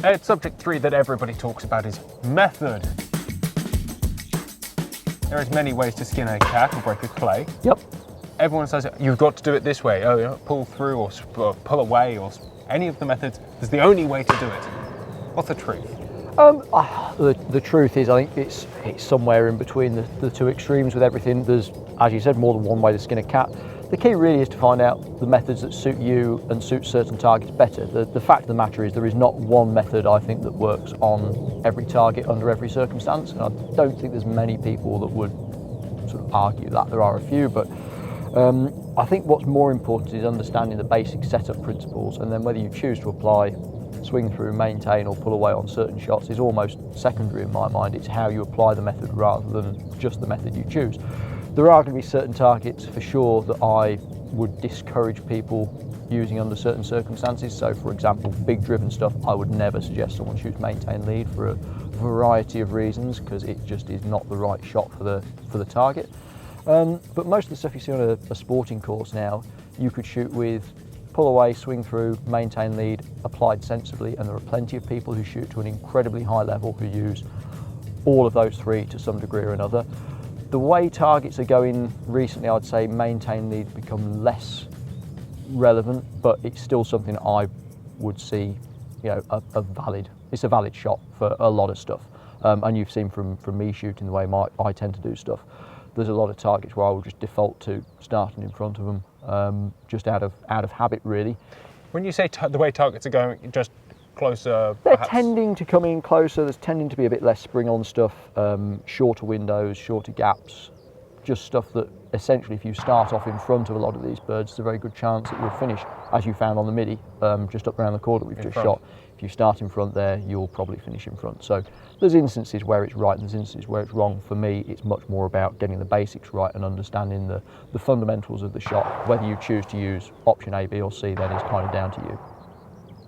Subject 3 that everybody talks about is method. There is many ways to skin a cat or break a clay. Yep. Everyone says you've got to do it this way. Oh, pull through or pull away or any of the methods. There's the only way to do it. What's the truth? The truth is, I think it's somewhere in between the two extremes with everything. There's, as you said, more than one way to skin a cat. The key really is to find out the methods that suit you and suit certain targets better. The fact of the matter is there is not one method, I think, that works on every target under every circumstance. And I don't think there's many people that would sort of argue that. There are a few, but I think what's more important is understanding the basic setup principles, and then whether you choose to apply swing through, maintain or pull away on certain shots is almost secondary in my mind. It's how you apply the method rather than just the method you choose. There are going to be certain targets for sure that I would discourage people using under certain circumstances. So for example, big driven stuff, I would never suggest someone shoots maintain lead for a variety of reasons, because it just is not the right shot for the target. But most of the stuff you see on a sporting course now, you could shoot with pull away, swing through, maintain lead, applied sensibly, and there are plenty of people who shoot to an incredibly high level who use all of those three to some degree or another. The way targets are going recently, I'd say maintain lead become less relevant, but it's still something that I would see, it's a valid shot for a lot of stuff. And you've seen from me shooting the way I tend to do stuff, there's a lot of targets where I will just default to starting in front of them, just out of habit really. When you say the way targets are going, just closer, they're perhaps? tending to come in closer. There's tending to be a bit less spring on stuff, shorter windows, shorter gaps, just stuff that essentially if you start off in front of a lot of these birds, there's a very good chance that you'll finish, as you found on the midi, just up around the corner we've just shot. If you start in front there, you'll probably finish in front. So there's instances where it's right and there's instances where it's wrong. For me, it's much more about getting the basics right and understanding the fundamentals of the shot. Whether you choose to use option A, B or C then is kind of down to you.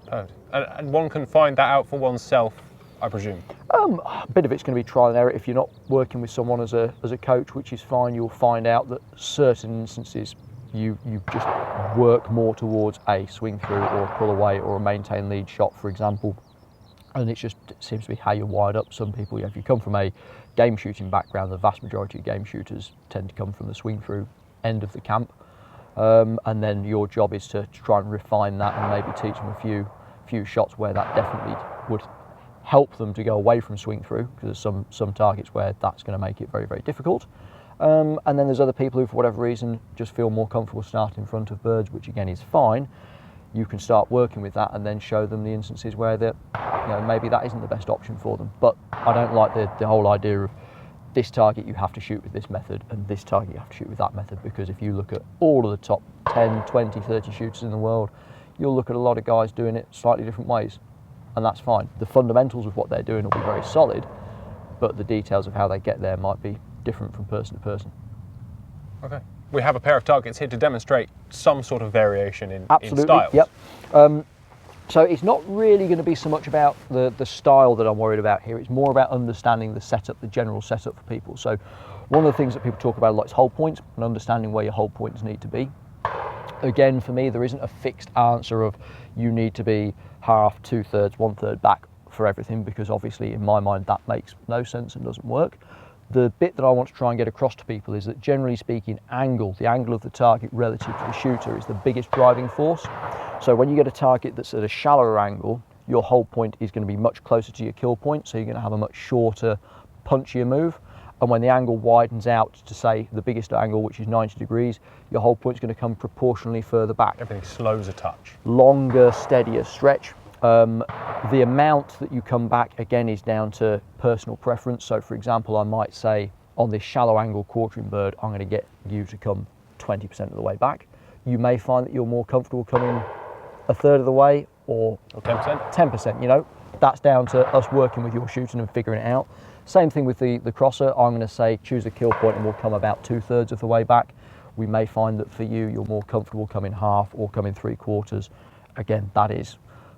Perfect. And one can find that out for oneself, I presume? A bit of it's going to be trial and error. If you're not working with someone as a coach, which is fine, you'll find out that certain instances you just work more towards a swing through or pull away or a maintain lead shot, for example. And it seems to be how you're wired up. Some people, if you come from a game shooting background, the vast majority of game shooters tend to come from the swing through end of the camp. And then your job is to try and refine that and maybe teach them a few shots where that definitely would help them to go away from swing through, because there's some targets where that's going to make it very, very difficult. And then there's other people who, for whatever reason, just feel more comfortable starting in front of birds, which again is fine. You can start working with that and then show them the instances where maybe that isn't the best option for them. But I don't like the whole idea of this target you have to shoot with this method and this target you have to shoot with that method, because if you look at all of the top 10, 20, 30 shooters in the world, you'll look at a lot of guys doing it slightly different ways, and that's fine. The fundamentals of what they're doing will be very solid, but the details of how they get there might be different from person to person. Okay. We have a pair of targets here to demonstrate some sort of variation in Absolutely, styles. Yep. So it's not really going to be so much about the style that I'm worried about here. It's more about understanding the setup, the general setup for people. So one of the things that people talk about a lot is hold points and understanding where your hold points need to be. Again, for me, there isn't a fixed answer of you need to be half, 2/3, 1/3 back for everything, because obviously in my mind that makes no sense and doesn't work. The bit that I want to try and get across to people is that generally speaking, the angle of the target relative to the shooter is the biggest driving force. So when you get a target that's at a shallower angle, your hold point is going to be much closer to your kill point, so you're going to have a much shorter, punchier move. And when the angle widens out to, say, the biggest angle, which is 90 degrees, your hold point is going to come proportionally further back. Everything slows a touch. Longer, steadier stretch. The amount that you come back, again, is down to personal preference. So, for example, I might say, on this shallow angle quartering bird, I'm going to get you to come 20% of the way back. You may find that you're more comfortable coming 1/3 of the way, or 10%. 10%, that's down to us working with your shooting and figuring it out. Same thing with the crosser. I'm going to say choose a kill point and we'll come about 2/3 of the way back. We may find that for you, you're more comfortable coming half or coming 3/4. Again, that is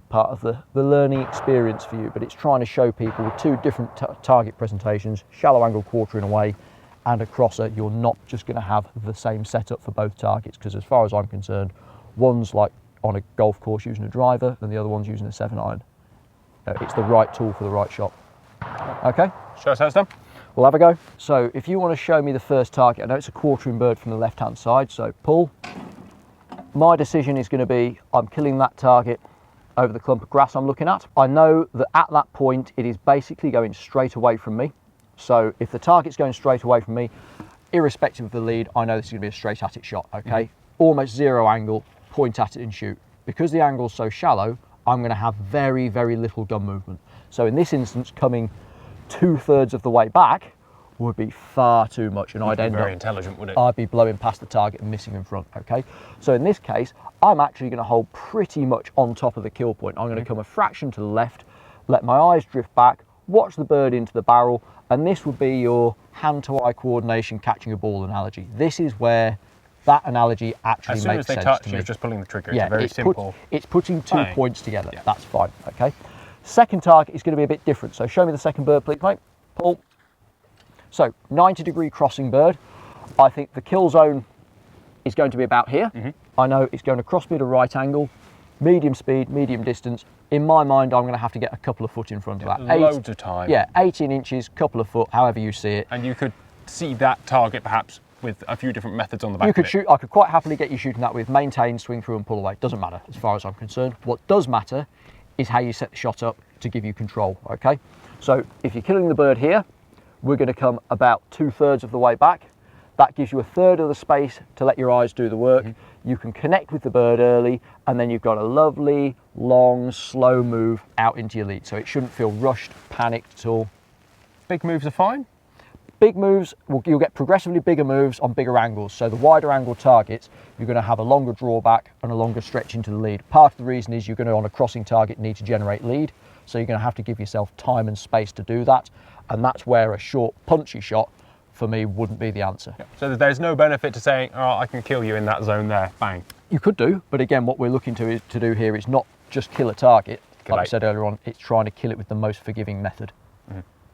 part of the learning experience for you, but it's trying to show people with two different target presentations, shallow angle quartering away and a crosser. You're not just going to have the same setup for both targets, because as far as I'm concerned, one's like on a golf course using a driver and the other one's using a 7-iron. It's the right tool for the right shot. Okay, Show us how it's done. we'll have a go. So if you want to show me the first target, I know it's a quartering bird from the left-hand side, so pull. My decision is going to be, I'm killing that target over the clump of grass I'm looking at. I know that at that point, it is basically going straight away from me. So if the target's going straight away from me, irrespective of the lead, I know this is going to be a straight at it shot, okay? Almost zero angle, point at it and shoot. Because the angle's so shallow, I'm going to have very, very little gun movement. So in this instance, coming 2/3 of the way back would be far too much, and I'd end Very up, intelligent, wouldn't it? I'd be blowing past the target and missing in front, okay? So in this case, I'm actually going to hold pretty much on top of the kill point. I'm going to come a fraction to the left, let my eyes drift back, watch the bird into the barrel, and this would be your hand-to-eye coordination catching a ball analogy. This is where that analogy actually As soon as makes they sense touch, to me. you're just pulling the trigger. It's a very simple. It's putting two playing. points together. Yeah. That's fine, okay? Second target is going to be a bit different. So show me the second bird, please, mate. Pull. So 90-degree crossing bird. I think the kill zone is going to be about here. I know it's going to cross me at a right angle, medium speed, medium distance. In my mind, I'm going to have to get a couple of foot in front of that. Loads of time. Yeah, 18 inches, couple of foot, however you see it. And you could see that target perhaps with a few different methods on the back You of could it. shoot. I could quite happily get you shooting that with maintain, swing through, and pull away. Doesn't matter as far as I'm concerned. What does matter is how you set the shot up to give you control. Okay. So if you're killing the bird here, we're going to come about 2/3 of the way back. That gives you 1/3 of the space to let your eyes do the work. You can connect with the bird early, and then you've got a lovely, long, slow move out into your lead. So it shouldn't feel rushed, panicked at all. Big moves are fine. Big moves, you'll get progressively bigger moves on bigger angles. So the wider angle targets, you're going to have a longer drawback and a longer stretch into the lead. Part of the reason is you're going to, on a crossing target, need to generate lead. So you're going to have to give yourself time and space to do that. And that's where a short, punchy shot, for me, wouldn't be the answer. So there's no benefit to saying, oh, I can kill you in that zone there. Bang. You could do, but again, what we're looking to do here is not just kill a target. Like I said earlier on, it's trying to kill it with the most forgiving method.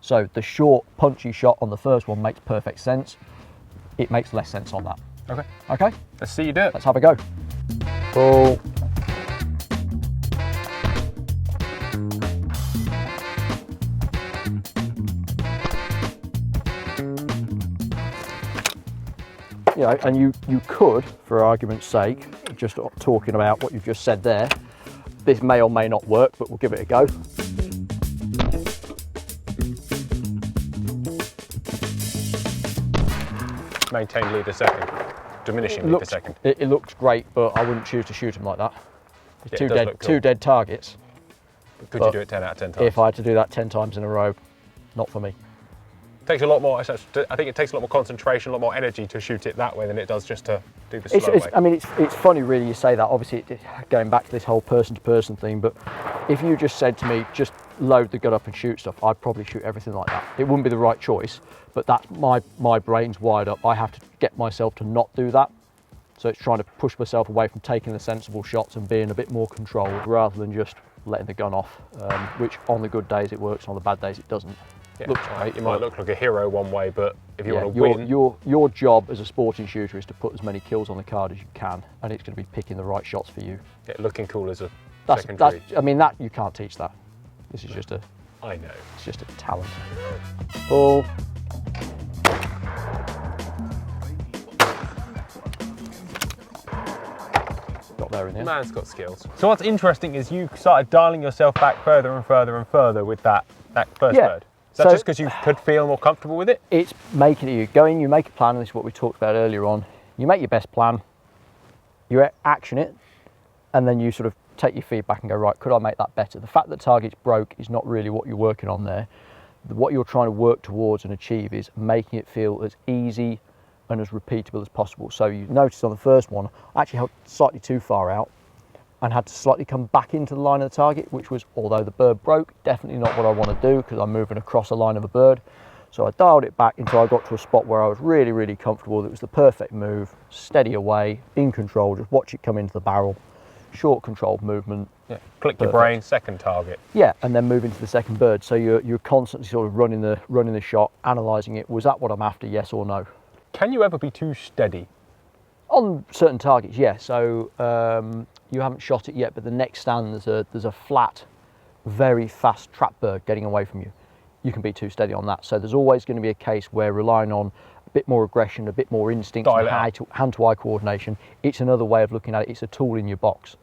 So the short, punchy shot on the first one makes perfect sense. It makes less sense on that. Okay. Okay, Let's see you do it. let's have a go. Pull. You know, and you could, for argument's sake, just talking about what you've just said there, this may or may not work, but we'll give it a go. Maintain lead a second. Diminishing lead a second. It looks great, but I wouldn't choose to shoot him like that. It's Yeah, it does look cool. two dead targets. Could but you do it 10 out of 10 times? If I had to do that 10 times in a row, not for me. Takes a lot more. I think it takes a lot more concentration, a lot more energy to shoot it that way than it does just to do the slow way. I mean, it's funny, really. You say that. Obviously, going back to this whole person-to-person thing, but if you just said to me, just load the gun up and shoot stuff, I'd probably shoot everything like that. It wouldn't be the right choice, but that's my brain's wired up. I have to get myself to not do that. So it's trying to push myself away from taking the sensible shots and being a bit more controlled rather than just letting the gun off, which on the good days it works, on the bad days it doesn't. Yeah. Looks great. You might look like a hero one way, but if you Yeah, want to win, your job as a sporting shooter is to put as many kills on the card as you can, and it's going to be picking the right shots for you. yeah, looking cool is a That's secondary. I mean, that you can't teach that. This is just a I know. it's just a talent. Pull. Got there in the end. Man's got skills. So what's interesting is you started dialing yourself back further and further and further with that first Yeah. bird. Is that So- just because you could feel more comfortable with it? It's making it, you make a plan, and this is what we talked about earlier on. You make your best plan, you action it, and then you sort of take your feedback and go, right, could I make that better? The fact that target's broke is not really what you're working on there. What you're trying to work towards and achieve is making it feel as easy and as repeatable as possible. So you noticed on the first one, I actually held slightly too far out and had to slightly come back into the line of the target, which was, although the bird broke, definitely not what I want to do because I'm moving across a line of a bird. So I dialed it back until I got to a spot where I was really, really comfortable. It was the perfect move, steady away, in control, just watch it come into the barrel, short controlled movement. Yeah. Click your Perfect. brain, second target. Yeah, and then move into the second bird. So you're constantly sort of running the shot, analysing it. Was that what I'm after, yes or no? Can you ever be too steady? On certain targets, yeah. So you haven't shot it yet, but the next stand there's a flat very fast trap bird getting away from you, you can be too steady on that. So there's always going to be a case where relying on a bit more aggression, a bit more instinct, Dial and it up. hand-to-eye coordination, it's another way of looking at it. It's a tool in your box.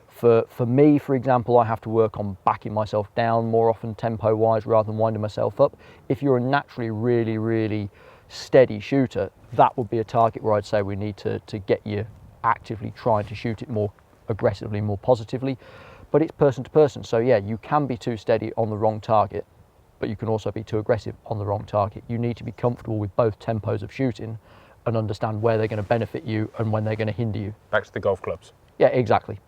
For me, for example, I have to work on backing myself down more often tempo-wise rather than winding myself up. If you're a naturally really, really steady shooter, that would be a target where I'd say we need to get you actively trying to shoot it more aggressively, more positively. But it's person to person. So yeah, you can be too steady on the wrong target, but you can also be too aggressive on the wrong target. You need to be comfortable with both tempos of shooting and understand where they're going to benefit you and when they're going to hinder you. Back to the golf clubs. Yeah, exactly.